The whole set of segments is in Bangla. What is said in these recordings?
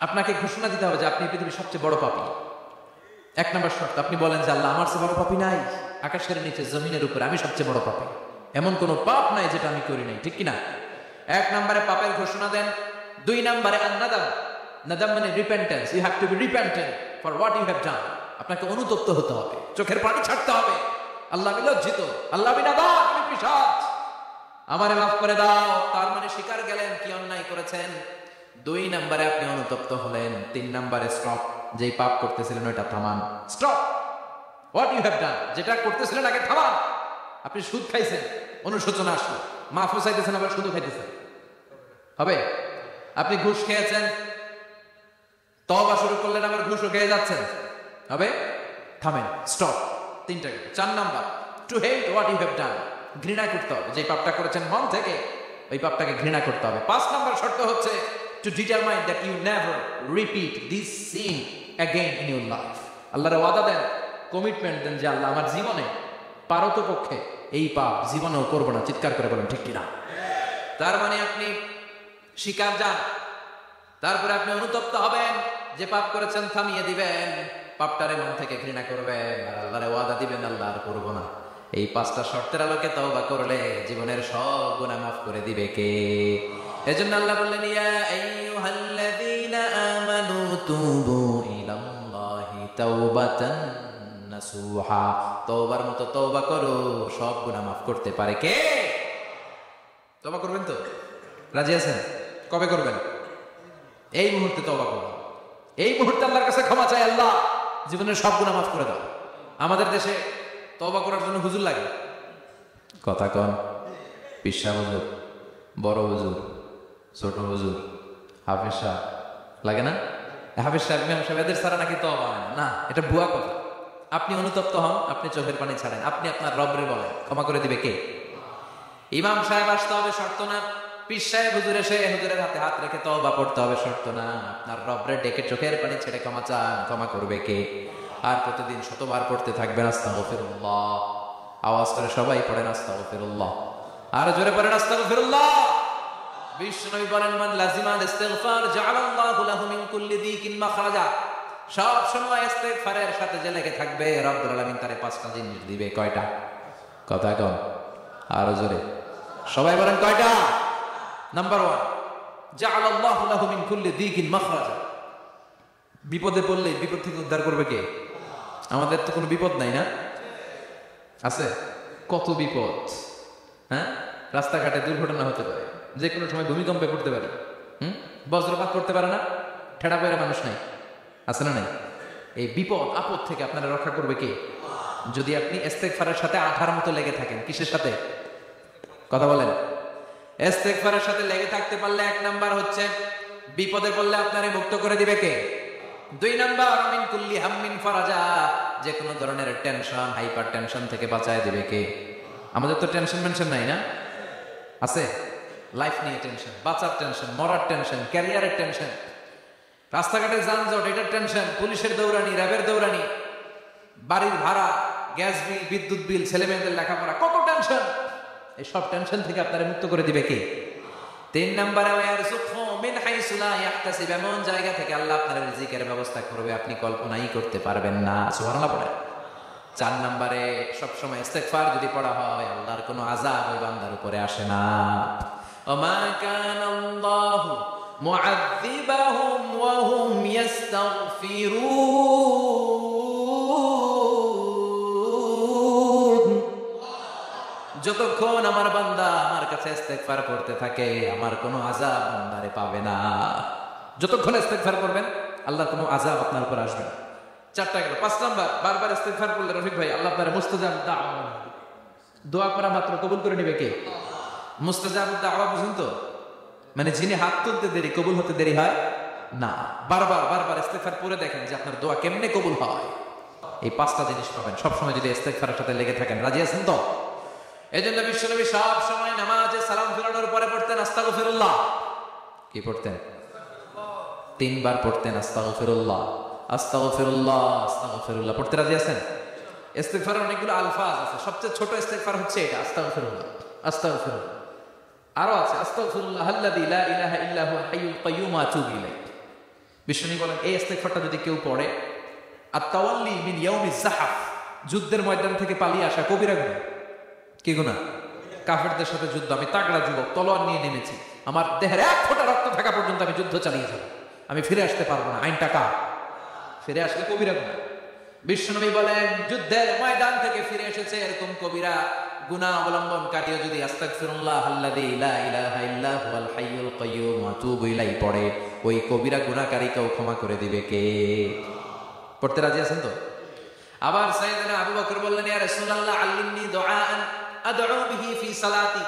আপনাকে ঘোষণা দিতে হবে যে আপনি পৃথিবীর সবচেয়ে বড় পাপী। এক নম্বর শর্ত, আপনি বলেন যে আল্লাহ আমার চেয়ে বড় পাপী নাই, আকাশের নিচে জমিনের উপরে আমি সবচেয়ে বড় পাপী, এমন কোন পাপ নাই যেটা আমি করি নাই, ঠিক কিনা? এক নম্বরে পাপের ঘোষণা দেন। দুই নম্বরে আন-নাদাম, নাদাম মানে repentance. You have to be repentant for what you have done. আপনাকে অনুতপ্ত হতে হবে, চোখের পানি ছাড়তে হবে। আল্লাহ আমি লজ্জিত, আল্লাহ আমি নাদাম, আমি পিশাচ, আমারে মাফ করে দাও। তার মানে স্বীকার গেলেন কি অন্যায় করেছেন। দুই নম্বরে আপনি অনুতপ্ত হলেন। তিন নম্বরে স্টপ, যেই পাপ করতেছিলেন ওইটা থামান। Stop what you have done, যেটা করতেছিলেন আগে থামান। আপনি সুদ খাইছেন, অনুশোচনা আসলো, মাফও চাইতেছেন, আবার সুদও খাইতেছেন, হবে? আপনি ঘুষ খেয়েছেন, তওবা শুরু করলেন, আবার ঘুষও খেয়ে যাচ্ছেন, হবে? থামেন, স্টপ। তিনটা। চার number, to hate what you have done, ঘৃণা করতে হবে। যে পাপটা করেছেন মন থেকে, ওই পাপটাকে ঘৃণা করতে হবে। পাঁচ নাম্বার শর্ত হচ্ছে to determine that you never repeat this sin again in your life. আল্লাহর ওয়াদা দেন, কমিটমেন্ট দেন যে আল্লাহ আমার জীবনে পারতপক্ষে এই পাপ জীবনেও করবো না। চিৎকার করে বলেন ঠিক কিনা? তার মানে আপনি স্বীকার যান, তারপরে আপনি অনুতপ্ত হবেন, যে পাপ করেছেন থামিয়ে দিবেন, পাপটারে মন থেকে ঘৃণা করবেন, আর আল্লাহরে ওয়াদা দিবেন আল্লাহ আর করবো না। এই পাঁচটা শর্তের আলোকে তওবা করলে জীবনের সব গুনাহ মাফ করে দিবে কে? এজন্য আল্লাহ বললেন, ইয়া আইয়ুহাল্লাযীনা আমানু তুবু ইলাল্লাহি তাওবাতান নাসুহা। তওবার মতো তওবা করো, সব গুনাহ মাফ করতে পারে কে? তওবা করবেন তো? রাজি আছেন? কবে করবেন? এই মুহূর্তে তওবা করবেন। এই মুহূর্তে আল্লাহর কাছে ক্ষমা চাই, আল্লাহ জীবনের সব গুনাহ মাফ করে দাও। আমাদের দেশে তওবা করার জন্য হুজুর লাগে, কথা কন? পিসা হুজুর, বড় হুজুর, ছোট হুজুর, হাফেজ সাহেব লাগে না? হাফেজ সাহেব, ইমাম সাহেব, এদের ছাড়া নাকি তওবা হয় না। এটা ভুয়া কথা। আপনি অনুতপ্ত হন, আপনি চোখের পানি ছাড়েন, আপনি আপনার রবরে বলেন, ক্ষমা করে দিবে কে? ইমাম সাহেব আসতে হবে শর্ত না, পীর সাহেব হুজুর এসে হুজুরের হাতে হাত রেখে তওবা পড়তে হবে শর্ত না। আপনার রবরে ডেকে চোখের পানি ছেড়ে ক্ষমা চান, ক্ষমা করবে কে? আর প্রতিদিন শতবার পড়তে থাকবেন আস্তাগফিরুল্লাহ। আওয়াজ করে সবাই পড়েন আস্তাগফিরুল্লাহ, আর জোরে পড়েন আস্তাগফিরুল্লাহ। বিশ্বনবী বলেন, মান লাজিমাল ইস্তিগফার জাআলাল্লাহু লাহু মিন কুল্লি দিকিন মাখরাজা। সব সময় ইস্তিগফারের সাথে যে লেগে থাকবে, রব্বুল আলামিন তারে পাঁচটা জিনিস দিবে। কয়টা? কথা কম, আরো জোরে সবাই বলেন কয়টা? নাম্বার 1, জাআলাল্লাহু লাহু মিন কুল্লি দিকিন মাখরাজা। বিপদে পড়লে বিপদ থেকে উদ্ধার করবে কে? আমাদের তো কোনো বিপদ নাই না? আছে? কত বিপদ! হ্যাঁ, রাস্তাঘাটে দুর্ঘটনা হতে পারে, যে কোনো সময় ভূমিকম্পে পড়তে পারে, বজ্রপাত পড়তে পারে না, ঠেড়া পয়রা মানুষ নাই, আছে না নাই? এই বিপদ আপদ থেকে আপনারা রক্ষা করবে কে? যদি আপনি ইস্তেগফারের সাথে আঠার মতো লেগে থাকেন। কিসের সাথে? কথা বলেন। ইস্তেগফারের সাথে লেগে থাকতে পারলে এক নাম্বার হচ্ছে বিপদে পড়লে আপনারে মুক্ত করে দিবে কে? দুই নাম্বার, মিন কুল্লি হাম্মিন ফারাজা, যে কোনো ধরনের টেনশন, হাইপার টেনশন থেকে বাঁচায় দিবে কে? আমাদের তো টেনশন মেনশন নাই না? আছে? লাইফ নিয়ে টেনশন, বাঁচার টেনশন, মরার টেনশন, ক্যারিয়ারের টেনশন, রাস্তাঘাটে যানজট, এটার টেনশন, পুলিশের দৌড়ানি, র্যাবের দৌড়ানি, বাড়ির ভাড়া, গ্যাস বিল, বিদ্যুৎ বিল, ছেলে মেয়েদের লেখাপড়া, কত টেনশন। এই সব টেনশন থেকে আপনারা মুক্ত করে দিবে কে? তিন নম্বরে, ওয়ারযুকহু মিন হাইসু লা ইয়াহতাসিব, এমন জায়গা থেকে আল্লাহ আপনার রিজিকের ব্যবস্থা করবে আপনি কল্পনাই করতে পারবেন না। সুবহানাল্লাহ পড়ে। চার নম্বরে, সবসময় ইস্তেগফার যদি পড়া হয়, আল্লাহর কোনো আযাব ওই বান্দার উপরে আসে না। ওমা কানাল্লাহু মুআযযিবাহুম ওয়া হুম ইস্তাগফিরুন। যতক্ষণ আমার বান্দা আমার কাছে ইস্তেগফার করতে থাকে, আমার কোনো আযাব বান্দারে পাবে না। যতক্ষণ ইস্তেগফার করবেন, আল্লাহর কোনো আযাব আপনার উপর আসবে না। চারটা গেল। পাঁচ নাম্বার, বারবার ইস্তেগফার করলে রফিক ভাই আল্লাহ আপনার মুস্তাজাব দাওয়া, দোয়া করা মাত্র কবুল করে নেবে কে? মুস্তাজাব দাওয়া বুঝুন তো? মানে যিনি হাত তুলতে দেরি, কবুল হতে দেরি হয় না। বারবার বারবার ইস্তেগফার পড়ে দেখেন যে আপনার দোয়া কেমনে কবুল হয়। এই পাঁচটা জিনিস পাবেন সবসময় যদি ইস্তেগফারের সাথে লেগে থাকেন। রাজি আছেন তো? এই জন্য বিশ্বনবী সব সময় নামাজে সালাম ফেরানোর পরে পড়তেন আস্তাগফিরুল্লাহ। কি পড়তেন? 3 বার পড়তেন আস্তাগফিরুল্লাহ, আস্তাগফিরুল্লাহ, আস্তাগফিরুল্লাহ। পড়তে রাজি আছেন? ইস্তেগফারের অনেকগুলো আলফাজ আছে, সবচেয়ে ছোট ইস্তেগফার হচ্ছে এটা, আস্তাগফিরুল্লাহ, আস্তাগফিরুল্লাহ। আরো আছে আস্তাগফিরুল্লাহ আল্লাযী লা ইলাহা ইল্লা হুয়াল হাইয়ুল কাইয়্যুম ওয়া আতুবু ইলাইহি। বিষ্ণু বলেন এই ইস্তেগফারটা যদি কেউ পড়ে, আত-তাওয়াল্লি মিন ইয়াউমিজ যাহাফ, যুদ্ধের ময়দান থেকে পালিয়ে আসা কবিরা গুনাহ। কি গুনাহ? কাফেরদের সাথে যুদ্ধ, আমি তাগড়া যুবক, তলোয়ার নিয়ে নেমেছি, আমার দেহের এক ফোঁটা রক্ত থাকা পর্যন্ত আমি যুদ্ধ চালিয়ে যাব, আমি ফিরে আসতে পারবো না, আইনটা কার? ফিরে আসলে কবিরা গুনাহ। বিশ্বনবী বলেন যুদ্ধের ময়দান থেকে ফিরে এসেছে এরকম কবিরা গুনাহ অবলম্বন কাটিয়ে যদি আস্তাগফিরুল্লাহ আল্লাযী লা ইলাহা ইল্লা হুয়াল হাইয়ুল কাইয়্যুম ওয়া আতুবু ইলাইহি পড়ে, ওই কবিরা গুনাহকারীকেও ক্ষমা করে দিবে কে? পড়তে রাজি আছেন তো? আবার সাইয়েদনা আবু বকর বললেন, ইয়া রাসূলুল্লাহ আল্লিমনি দুআআন আদউ বিহি ফি সালাতি,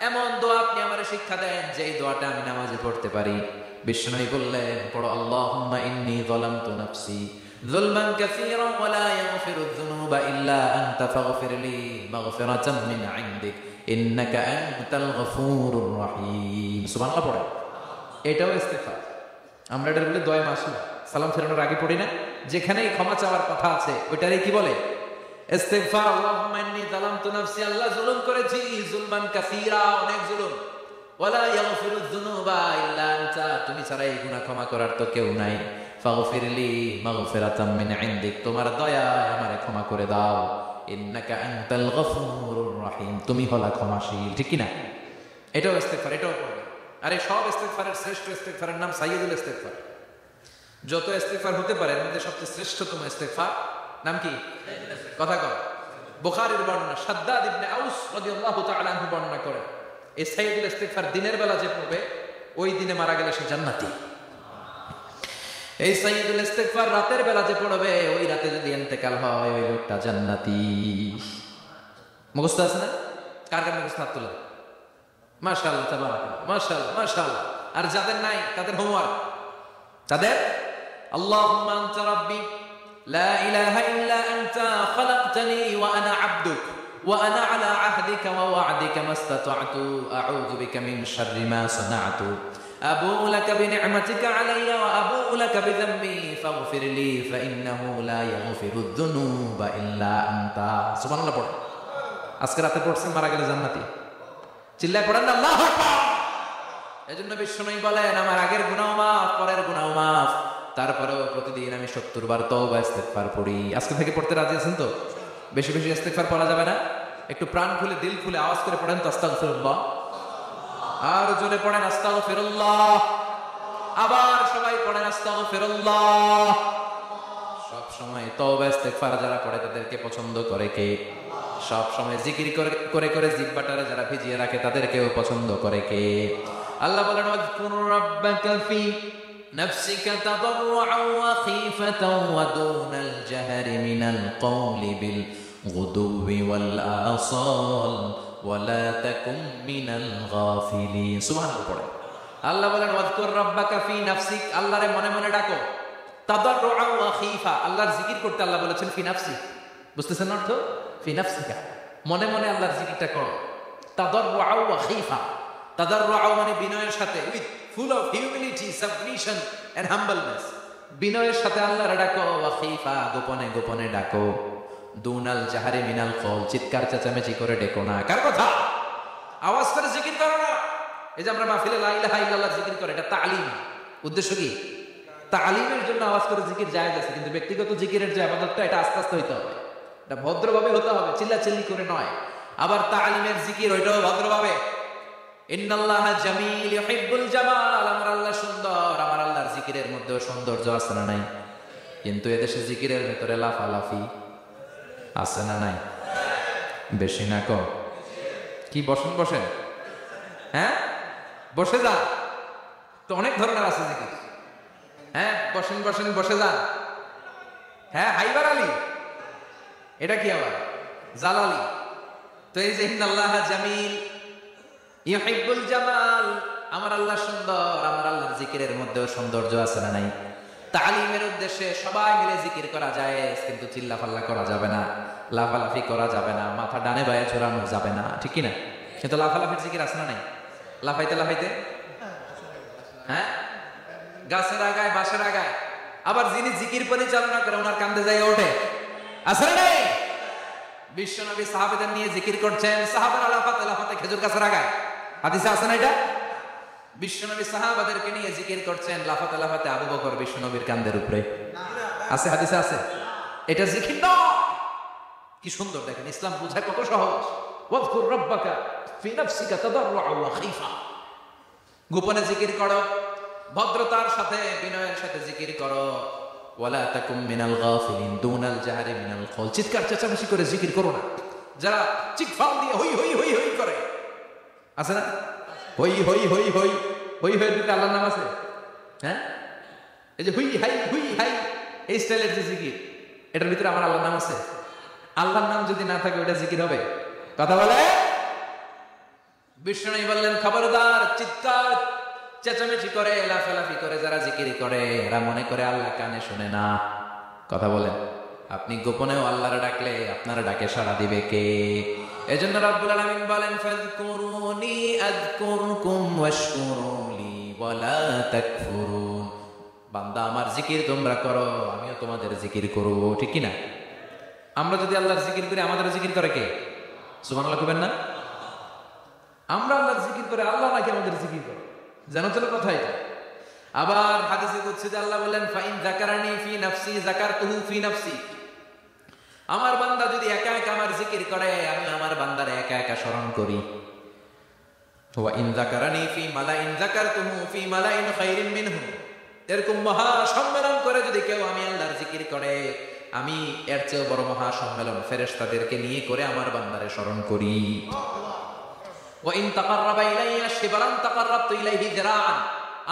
এমন দোয়া আপনি আমারে শিক্ষা দেন যে এই দোয়াটা আমি নামাজে পড়তে পারি। বিশ্বনবী বললেন, পড়ো আল্লাহুম্মা ইন্নী যালামতু নাফসি যুলমান কাসীরান ওয়া লা ইয়াগফিরুয যুনুবা ইল্লা আনতা ফাগফির লি মাগফিরাতাম মিন ইনদিক ইন্নাকা আনতাল গফুরুর রহিম। সুবহানাল্লাহ পড়ো। এটাও ইস্তেগফার। আমরা এটা বলি দোয়া মাসুরা, সালাম ফেরানোর আগে পড়ি না? যেখানেই ক্ষমা চাওয়ার কথা আছে ওইটারই কি বলে? ইস্তিগফার। আল্লাহুম্মা ইন্নী যালামতু নাফসি, আল্লাহ জুলুম করেছি, যুলমান কাসীরা, অনেক জুলুম, ওয়ালা ইয়াগফিরুয যুনুবা ইল্লা আনতা, তুমি ছাড়া এই গুনাহ ক্ষমা করার তো কেউ নাই, ফাগফিরলি মাগফিরাতাম মিন ইনদিক, তোমার দয়ায় আমারে ক্ষমা করে দাও, ইন্নাকা আনতাল গফুরুর রহিম, তুমি হলা ক্ষমাশীল। ঠিক কি না? এটাও ইস্তিগফার, এটাও পড়বে। আরে সব ইস্তিগফারের শ্রেষ্ঠ ইস্তিগফারের নাম সাইয়্যিদুল ইস্তিগফার। যত ইস্তিগফার হতে পারে এর মধ্যে সবচেয়ে শ্রেষ্ঠতম ইস্তিগফার নাম কি? কথা কর। বুখারীর বর্ণনা, শাদ্দাদ ইবনে আউস রাদিয়াল্লাহু তাআলা আনহু বর্ণনা করেন, এই সাইয়্যিদুল ইস্তিগফার দিনের বেলা যে পড়বে ওই দিনে মারা গেলে সে জান্নাতি। এই সাইয়্যিদুল ইস্তিগফার রাতের বেলা যে পড়বে ওই রাতে যদি ইন্তেকাল হয় ওই লোকটা জান্নাতি। মুখস্থ আছে না? কার কার মুখস্থ? হাত তোলেন। মাশাআল্লাহ, তাবারাকাল্লাহ, মাশাআল্লাহ, মাশাআল্লাহ। আর যাদের নাই তাদের হোমওয়ার্ক, তাদের আল্লাহুম্মা আনতা রাব্বি লা ইলাহা ইল্লা আনতা খালাকতানি ওয়া আনা আবদুক ওয়া আনা আলা আহদিকা ওয়া ওয়া'দিকা মাসতাতa'তু আউযু বিকা মিন শাররি মা সানা'তু আবু'ু লাকা বিনি'মাতিকা আলাইয়া ওয়া আবু'ু লাকা বিযামবি ফাগফির লি ফাইন্নাহু লা ইয়াগফিরুয যুনুবা ইল্লা আনতা। সুবহানাল্লাহ পড়ো। আজকে রাতে পড়ছেন, মারা গেলে জান্নাতি। চিল্লায় পড়েন না আল্লাহু আকবার। এজন্য বিশ্বনবী বলেন আমার আগের গুনাহ মাফ, পরের গুনাহ মাফ, তারপরেও প্রতিদিন আমি 70 বার তওবা ইস্তিগফার পড়ি। আজকে থেকে পড়তে রাজি আছেন তো? বেশি বেশি ইস্তিগফার পড়া যাবে না? একটু প্রাণ খুলে দিল খুলে আওয়াজ করে পড়েন তো আস্তাগফিরুল্লাহ। আর জোরে পড়েন আস্তাগফিরুল্লাহ। আবার সবাই পড়েন আস্তাগফিরুল্লাহ। সব সময় তওবা ইস্তিগফার যারা পড়ে তাদেরকে পছন্দ করে কে? সব সময় জিকির করে করে জিহ্বাটারে যারা ভিজিয়ে রাখে তাদেরকেও পছন্দ করে কে? আল্লাহ বলেন ওয়াজকুর রাব্বাকা ফি নাফসিকা তাদাররুআন ওয়া খীফাতান ওয়া দুনাল জাহরি মিনাল কওলি বিল গুদুবি ওয়াল আসাল ওয়া লা তাকুম মিনাল গাফিলিন। সুবহানাল্লাহ পড়ে। আল্লাহ বলেন ওয়াজকুর রাব্বাকা ফি নাফসিক, আল্লাহরে মনে মনে ডাকো, তাদাররুআন ওয়া খীফা, আল্লাহর জিকির করতে আল্লাহ বলেছেন ফি নাফসি। বুঝতেছেন অর্থ? ফি নাফসিকা, মনে মনে আল্লাহর জিকিরটা করো। তাদাররুআন ওয়া খীফা, তাদাররুআ মানে বিনয়ের সাথে, with full of humility, submission and humbleness, বিনয়ের সাথে আল্লাহর ডাকো। ওয়া খীফা, গোপনে গোপনে ডাকো। দুনাল জাহারি মিনাল কওল, চিৎকার চেঁচামেচি করে ডেকো না। কার কথা? আওয়াজ করে জিকির করো না। এই যে আমরা মাহফিলে লা ইলাহা ইল্লাল্লাহ জিকির করে, এটা তালিম। উদ্দেশ্য কি? তালিমের জন্য আওয়াজ করে জিকির জায়েজ আছে, কিন্তু ব্যক্তিগত জিকিরের যে ইবাদতটা এটা আস্তে আস্তে হইতে হবে, এটা ভদ্রভাবে হতে হবে, চিল্লাচিল্লি করে নয়। আবার তালিমের জিকির ওইটাও ভদ্রভাবে। ইন্নাল্লাহা জামিল ইউহিব্বুল জামাল, আমার আল্লাহ সুন্দর, আমার আল্লাহর জিকিরের মধ্যেও সৌন্দর্য আছে না নাই? কিন্তু এদেশে জিকিরের ভিতরে লাফালাফি আছে না নাই? বেশি না কম? কি বসেন বসেন? হ্যাঁ বসে যান তো, অনেক ধরনের আছে জিকির। হ্যাঁ বসেন বসেন, বসে যান। হ্যাঁ হাইবার আলী, এটা কি আবার জালালি? তো এই যে ইন্নাল্লাহা জামিল ইউহিব্বুল জামাল, আমার আল্লাহ সুন্দর, আমার আল্লাহর জিকিরের মধ্যেও সৌন্দর্য আছে না নাই? তালিমের উদ্দেশ্যে সবাই মিলে জিকির করা যায়, কিন্তু চিল্লাফাল্লা করা যাবে না, লাফালাফি করা যাবে না, মাথা ডানে বায়ে ঝোরানো যাবে না, ঠিক কি না? কিন্তু লাফালাফির জিকির আছে না নাই? লাফাইতে লাফাইতে, হ্যাঁ গাছের আগায় বাঁশের আগায়, আবার যিনি জিকির পরিচালনা করে ওনার কান্দে যায় ওঠে, আছে না নাই? বিশ্বনবী সাহাবাদের নিয়ে জিকির করছেন, সাহাবারা লাফাতে লাফাতে খেজুর গাছের আগায়, হাদিসে আছে না এটা? বিশ্বনবী সাহাবাদেরকে নিয়ে জিকির করছেন, লাফাতে লাফাতে আবু বকর বিশ্বনবীর কাঁধের উপরে। আছে, হাদিসে আছে। এটা জিকির না, কি সুন্দর দেখেন, ইসলাম বোঝা কত সহজ। ওয়াযকুর রাব্বাকা ফি নাফসিকা তাদাররুআ ওয়া খাইফা, গোপনে জিকির করো, ভদ্রতার সাথে বিনয়ের সাথে জিকির করো। ওয়ালা তাকুম মিনাল গাফিলিন দুনাল জাহরি মিনাল কওল, চিৎকার চেঁচামেচি করে জিকির করো না। যারা চিৎফাল দিয়ে হই হই হই হই করে, আছে না? হই হই হই হই হই হই দিতে আল্লাহর নাম আছে? হ্যাঁ, এই যে হুই হাই এই স্টাইলের যে জিকির, এটার ভিতরে আমার আল্লাহর নাম আছে? আল্লাহর নাম যদি না থাকে ওটা জিকির হবে? কথা বলে। বিষ্ণু বললেন, খবরদার, চিৎকার চেঁচামেচি করে লাফালাফি করে যারা জিকির করে এরা মনে করে আল্লাহ কানে শুনে না। কথা বলেন। আপনি গোপনেও আল্লাহর ডাকলে আপনার ডাকে সাড়া দিবে কে? এজন্য রাব্বুল আলামিন বলেন, ফাযকুরুনি আযকুরকুম ওয়াশকুরুলি ওয়ালা তাকফুরুন। বান্দা আমার জিকির তোমরা করো, আমিও তোমাদের জিকির করব, ঠিক কি না? আমরা যদি আল্লাহর জিকির করি আমাদের জিকির করে কে? সুবহানাল্লাহ কইবেন না? আমরা আল্লাহর জিকির করে আল্লাহ নাকি আমাদের জিকির করে? জানো তো কথা এটা। আবার হাদিসে কুদসিতে আল্লাহ বলেন, ফাইন যাকারানি ফি নাফসি যাকারতুহু ফি নাফসি। আমার বান্দা যদি একা একা আমার জিকির করে আমি আমার বান্দারে একা একা স্মরণ করি। ওয়া ইন যাকারানি ফি মালাইন যাকারতুহু ফি মালাইন খায়রিন মিনহু। এরকম মহা সম্মেলন করে যদি কেউ আমি আল্লাহর জিকির করে আমি এর চেয়ে বড় মহা সম্মেলন ফেরেশতাদেরকে নিয়ে করে আমার বান্দারে স্মরণ করি। ওয়া ইন তাকাররাবা ইলাইয়া শিবরান তাকাররাবতু ইলাইহি যিরাআন।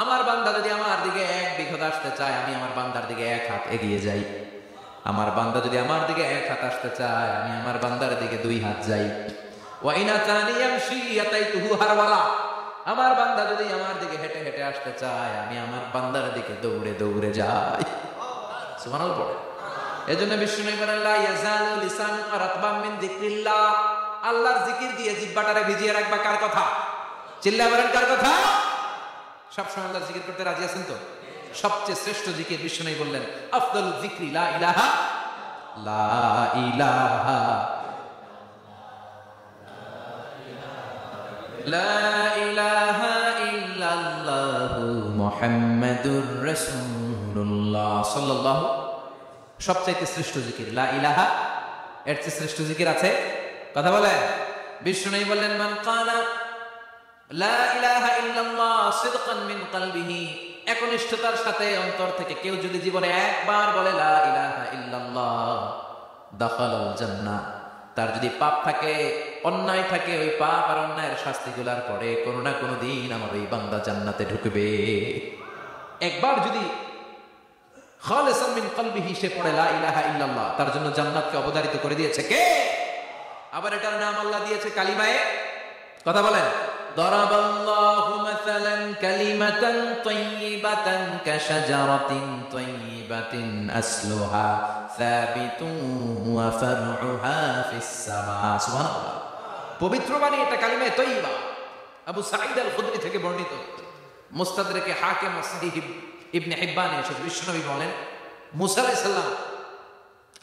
আমার বান্দা যদি আমার দিকে এক বিঘত আসতে চায় আমি আমার বান্দার দিকে এক হাত এগিয়ে যাই। আমার বান্দা যদি আমার দিকে এক হাত আসতে চায় আমি আমার বান্দার দিকে দুই হাত যাই। ওয়া ইন আতানি ইয়ামশি আতাইতুহু হারওয়ালা। আমার বান্দা যদি আমার দিকে হেঁটে হেঁটে আসতে চায় আমি আমার বান্দার দিকে দৌড়ে দৌড়ে যাই। সুবহানাল্লাহ। এজন্য বিষ্ণু বলেন, লা ইয়াজালু লিসানুকা রাতবাম মিন যিকরিল্লাহ। আল্লাহর জিকির দিয়ে জিহ্বাটারে ভিজিয়ে রাখবা। কার কথা? চিল্লায় বলেন, কার কথা? সবসময় আল্লাহর জিকির করতে রাজি আছেন তো? সবচেয়ে শ্রেষ্ঠ জিকির বিষ্ণু বললেন, আফদালুয যিকরি লা ইলাহা লা ইলাহা লা ইলাহা ইল্লাল্লাহু মুহাম্মাদুর রাসূলুল্লাহ সাল্লাল্লাহু। সবচাইতে শ্রেষ্ঠ জিকির লা ইলাহা। এর চেয়ে শ্রেষ্ঠ জিকির আছে? কথা বলে। বিষ্ণু বললেন, মান ক্বালা লা ইলাহা ইল্লাল্লাহ সিদকান মিন কলবিহি। একনিষ্ঠতার সাথে অন্তর থেকে কেউ যদি জীবনে একবার বলে লা ইলাহা ইল্লাল্লাহ দাখালাল জান্নাহ। তার যদি পাপ থাকে, অন্যায় থাকে, ওই পাপ আর অন্যায়ের শাস্তিগুলার পরে কোনো না কোনো দিন আমার ওই বান্দা জান্নাতে ঢুকবে। একবার যদি খালিসান মিন কলবিহি সে পড়ে লা ইলাহা ইল্লাল্লাহ, তার জন্য জান্নাতকে অবধারিত করে দিয়েছে কে? আবার এটার নাম আল্লাহ দিয়েছে কালিমায়ে। কথা বলেন। দরাবাল্লাহু মাসালান কালিমাতান তাইয়িবাতান কাশাজারাতিন তাইয়িবাতিন আসলুহা সাবিতুন ওয়া ফারউহা ফিস সামা। সুবহানাল্লাহ। পবিত্র বাণী এটা কালিমায়ে তাইয়িবা। আবু সাঈদ আল খুদরি থেকে বর্ণিত, মুস্তাদরাকে হাকিম সহিহ ইবনে হিব্বানে এসেছে। বিশ্বনবী বলেন, মুসা আলাইহিস সালাম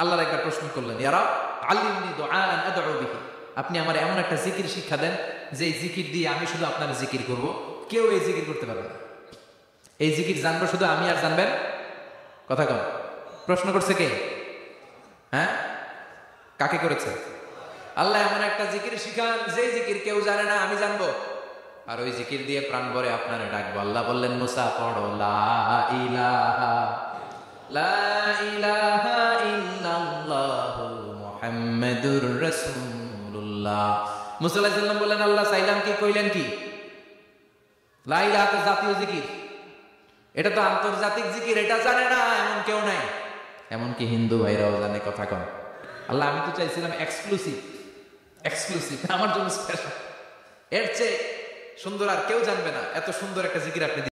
আল্লাহর একবার প্রশ্ন করলেন, ইয়া রাব আল্লিমনি দুআআন আদউ বিহি। আপনি আমার এমন একটা জিকির শিক্ষা দেন যে জিকির দিয়ে আমি শুধু আপনার জিকির করব, কেউ এই জিকির করতে পারবে না। এই জিকির জানবো শুধু আমি আর জানবেন। কথা কম। প্রশ্ন করছে কে? হ্যাঁ, কাকে করেছে? আল্লাহ এমন একটা জিকির শিখান যে জিকির কেউ জানে না, আমি জানবো, আর ওই জিকির দিয়ে প্রাণ ভরে আপনারে ডাকবো। আল্লাহ বললেন, মুসা পড়ো লা ইলাহা লা ইলাহা ইল্লাল্লাহু মুহাম্মাদুর রাসূলুল্লাহ। মুসা আলাইহিস সালাম বললেন, আল্লাহ চাইলাম কি, কইলেন কি? লা ইলাহা তো জাতীয় জিকির, এটা তো আন্তর্জাতিক জিকির, এটা জানে না এমন কেউ নাই। এমনকি হিন্দু ভাইরাও জানে। কথা কম। আল্লাহ আমি তো চাইছিলাম এক্সক্লুসিভ, আমার জন্য স্পেশাল। এর চেয়ে সুন্দর আর কেউ জানবে না। এত সুন্দর একটা জিকির আপনি